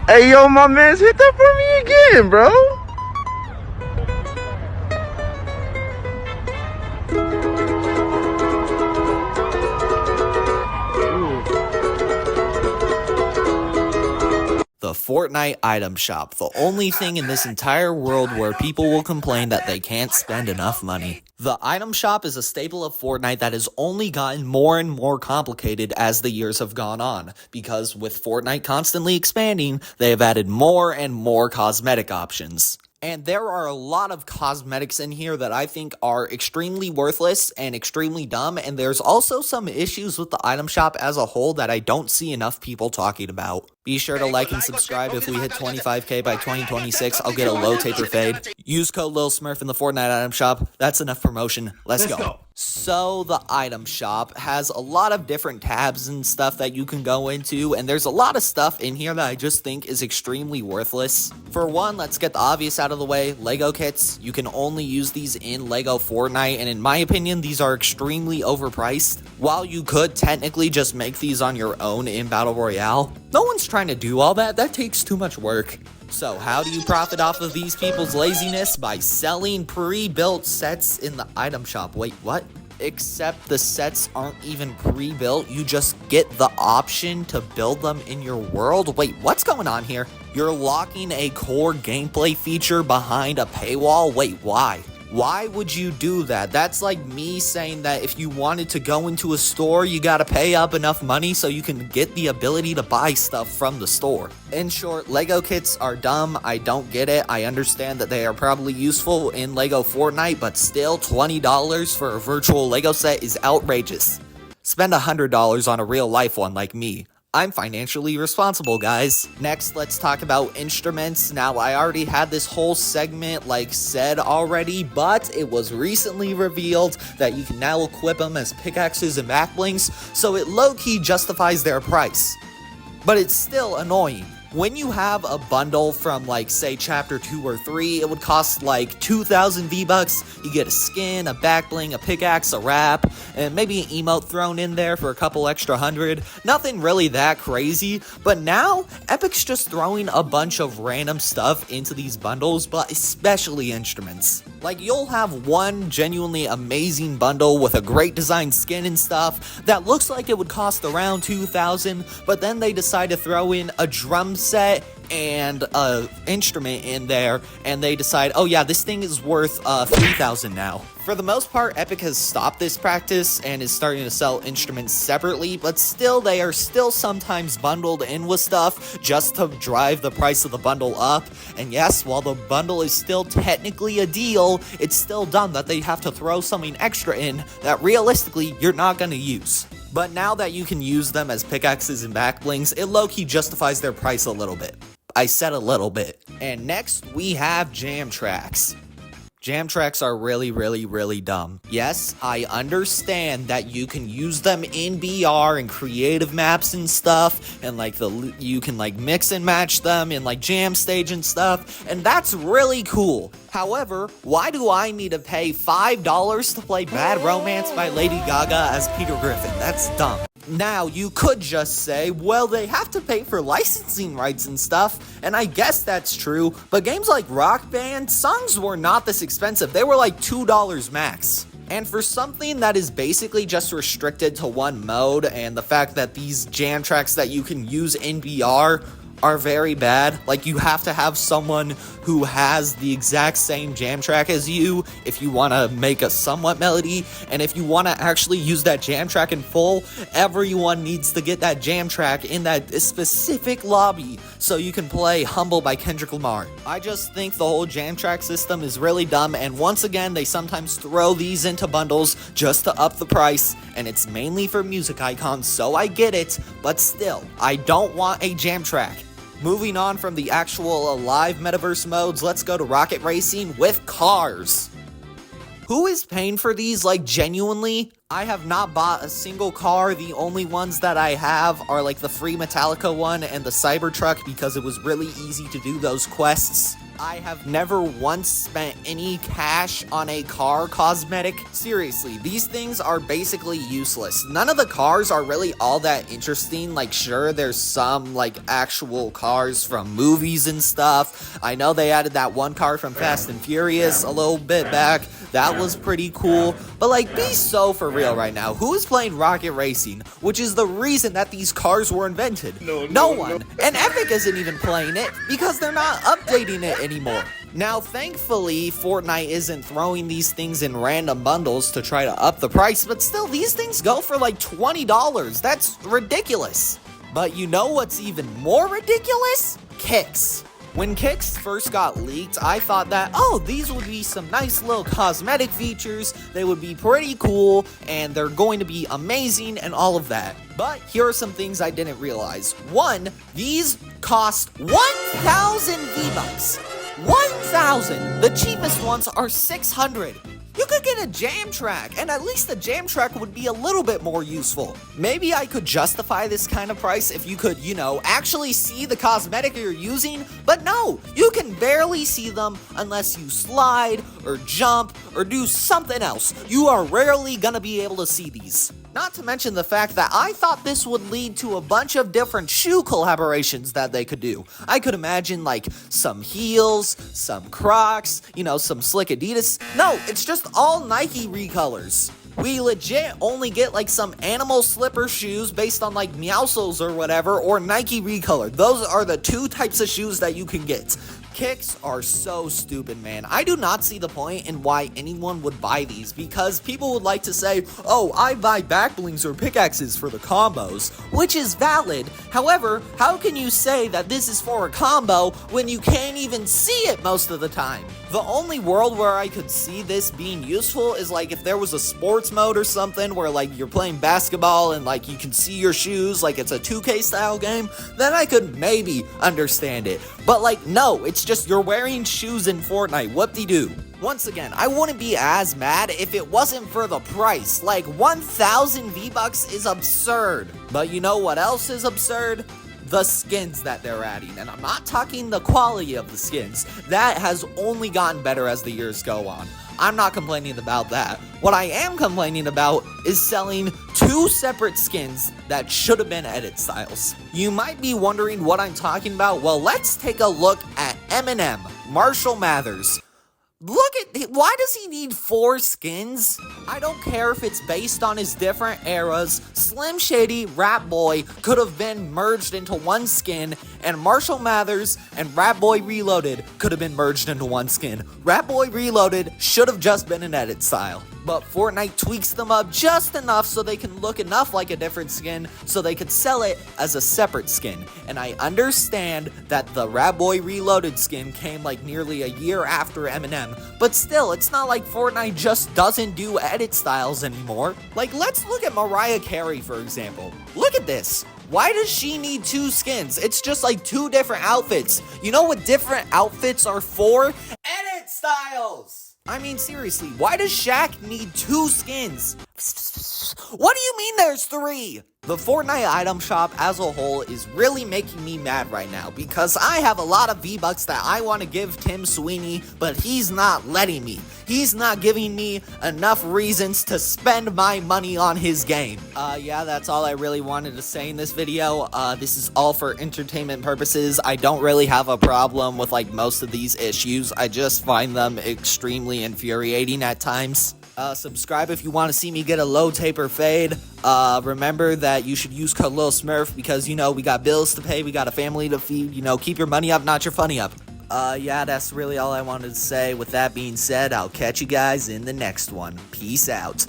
Hey, yo, my man, hit that for me again, bro. The Fortnite item shop, the only thing in this entire world where people will complain that they can't spend enough money. The item shop is a staple of Fortnite that has only gotten more and more complicated as the years have gone on, because with Fortnite constantly expanding, they have added more and more cosmetic options. And there are a lot of cosmetics in here that I think are extremely worthless and extremely dumb, and there's also some issues with the item shop as a whole that I don't see enough people talking about. Be sure to like and subscribe. If we hit 25k by 2026, I'll get a low taper fade. Use code Lil Smurf in the Fortnite item shop. That's enough promotion. Let's go. So the item shop has a lot of different tabs and stuff that you can go into, and there's a lot of stuff in here that I just think is extremely worthless. For one, let's get the obvious out of the way. Lego kits. You can only use these in Lego Fortnite, and in my opinion, these are extremely overpriced. While you could technically just make these on your own in Battle Royale, no one's trying to do all that. That takes too much work. So how do you profit off of these people's laziness? By selling pre-built sets in the item shop. Wait, what? Except the sets aren't even pre-built. You just get the option to build them in your world. Wait, what's going on here? You're locking a core gameplay feature behind a paywall? Wait, why? Why would you do that? That's like me saying that if you wanted to go into a store, you gotta pay up enough money so you can get the ability to buy stuff from the store. In short, Lego kits are dumb. I don't get it. I understand that they are probably useful in Lego Fortnite, but still $20 for a virtual Lego set is outrageous. Spend $100 on a real life one like me. I'm financially responsible, guys. Next, let's talk about instruments. Now, I already had this whole segment said already, but it was recently revealed that you can now equip them as pickaxes and backblings, so it low-key justifies their price. But it's still annoying. When you have a bundle from say chapter 2 or 3, it would cost 2,000 V-Bucks. You get a skin, a backbling, a pickaxe, a wrap, and maybe an emote thrown in there for a couple extra hundred. Nothing really that crazy, but now Epic's just throwing a bunch of random stuff into these bundles, but especially instruments. You'll have one genuinely amazing bundle with a great design skin and stuff that looks like it would cost around 2,000, but then they decide to throw in a drum set and a instrument in there, and they decide, oh yeah, this thing is worth 3,000 now. For the most part, Epic has stopped this practice and is starting to sell instruments separately, but still, they are still sometimes bundled in with stuff just to drive the price of the bundle up. And yes, while the bundle is still technically a deal, it's still dumb that they have to throw something extra in that realistically you're not going to use. But now that you can use them as pickaxes and backblings, it low-key justifies their price a little bit. I said a little bit. And next, we have jam tracks. Jam tracks are really, really, really dumb. Yes, I understand that you can use them in BR and creative maps and stuff, and you can mix and match them in jam stage and stuff, and that's really cool. However, why do I need to pay $5 to play Bad Romance by Lady Gaga as Peter Griffin? That's dumb. Now, you could just say, well, they have to pay for licensing rights and stuff, and I guess that's true, but games like Rock Band, songs were not this expensive. They were $2 max. And for something that is basically just restricted to one mode, and the fact that these jam tracks that you can use in BR are very bad. You have to have someone who has the exact same jam track as you if you want to make a somewhat melody, and if you want to actually use that jam track in full, everyone needs to get that jam track in that specific lobby so you can play Humble by Kendrick Lamar. I just think the whole jam track system is really dumb, and once again, they sometimes throw these into bundles just to up the price, and it's mainly for music icons, so I get it, but still, I don't want a jam track. Moving on from the actual live metaverse modes, let's go to rocket racing with cars. Who is paying for these, genuinely? I have not bought a single car. The only ones that I have are the free Metallica one and the Cybertruck because it was really easy to do those quests. I have never once spent any cash on a car cosmetic. Seriously, these things are basically useless. None of the cars are really all that interesting. Like, sure, there's some, like, actual cars from movies and stuff. I know they added that one car from Fast and Furious a little bit back. That was pretty cool. But, like, be so for real right now. Who is playing Rocket Racing, which is the reason that these cars were invented? No one. And Epic isn't even playing it because they're not updating it anymore. Now, thankfully, Fortnite isn't throwing these things in random bundles to try to up the price, but still, these things go for like $20. That's ridiculous. But you know what's even more ridiculous? Kicks. When Kicks first got leaked, I thought that, oh, these would be some nice little cosmetic features, they would be pretty cool, and they're going to be amazing and all of that. But here are some things I didn't realize. One, these cost 1,000 V-Bucks. 1,000! The cheapest ones are 600. You could get a jam track, and at least the jam track would be a little bit more useful. Maybe I could justify this kind of price if you could, actually see the cosmetic you're using, but no, you can barely see them unless you slide, or jump, or do something else. You are rarely gonna be able to see these. Not to mention the fact that I thought this would lead to a bunch of different shoe collaborations that they could do. I could imagine like some heels, some Crocs, some slick Adidas. No, it's just all Nike recolors. We legit only get like some animal slipper shoes based on like Meowscles or whatever, or Nike recolor. Those are the two types of shoes that you can get. Kicks are so stupid, man. I do not see the point in why anyone would buy these, because people would like to say, oh, I buy backblings or pickaxes for the combos, which is valid. However, how can you say that this is for a combo when you can't even see it most of the time? The only world where I could see this being useful is like if there was a sports mode or something where like you're playing basketball and like you can see your shoes, like it's a 2K style game, then I could maybe understand it. But like, no, it's just you're wearing shoes in Fortnite, whoop-de-doo. Once again, I wouldn't be as mad if it wasn't for the price. Like 1,000 V-Bucks is absurd. But you know what else is absurd? The skins that they're adding, and I'm not talking the quality of the skins. That has only gotten better as the years go on. I'm not complaining about that. What I am complaining about is selling two separate skins that should have been edit styles. You might be wondering what I'm talking about. Well, let's take a look at Eminem, Marshall Mathers. Look at, why does he need 4 skins? I don't care if it's based on his different eras. Slim Shady, Rap Boy could have been merged into one skin, and Marshall Mathers and Rap Boy Reloaded could have been merged into one skin. Rap Boy Reloaded should have just been an edit style. But Fortnite tweaks them up just enough so they can look enough like a different skin so they could sell it as a separate skin. And I understand that the Rap Boy Reloaded skin came like nearly a year after Eminem, but still, it's not like Fortnite just doesn't do edit styles anymore. Like, let's look at Mariah Carey, for example. Look at this. Why does she need 2 skins? It's just like 2 different outfits. You know what different outfits are for? Edit styles! I mean, seriously, why does Shaq need 2 skins? What do you mean there's 3? The Fortnite item shop as a whole is really making me mad right now because I have a lot of V-Bucks that I want to give Tim Sweeney, but he's not letting me. He's not giving me enough reasons to spend my money on his game. Yeah, that's all I really wanted to say in this video. This is all for entertainment purposes. I don't really have a problem with like most of these issues. I just find them extremely infuriating at times. Subscribe if you want to see me get a low taper fade. Remember that you should use code Lil Smurf because, we got bills to pay, we got a family to feed, keep your money up, not your funny up. Yeah, that's really all I wanted to say. With that being said, I'll catch you guys in the next one. Peace out.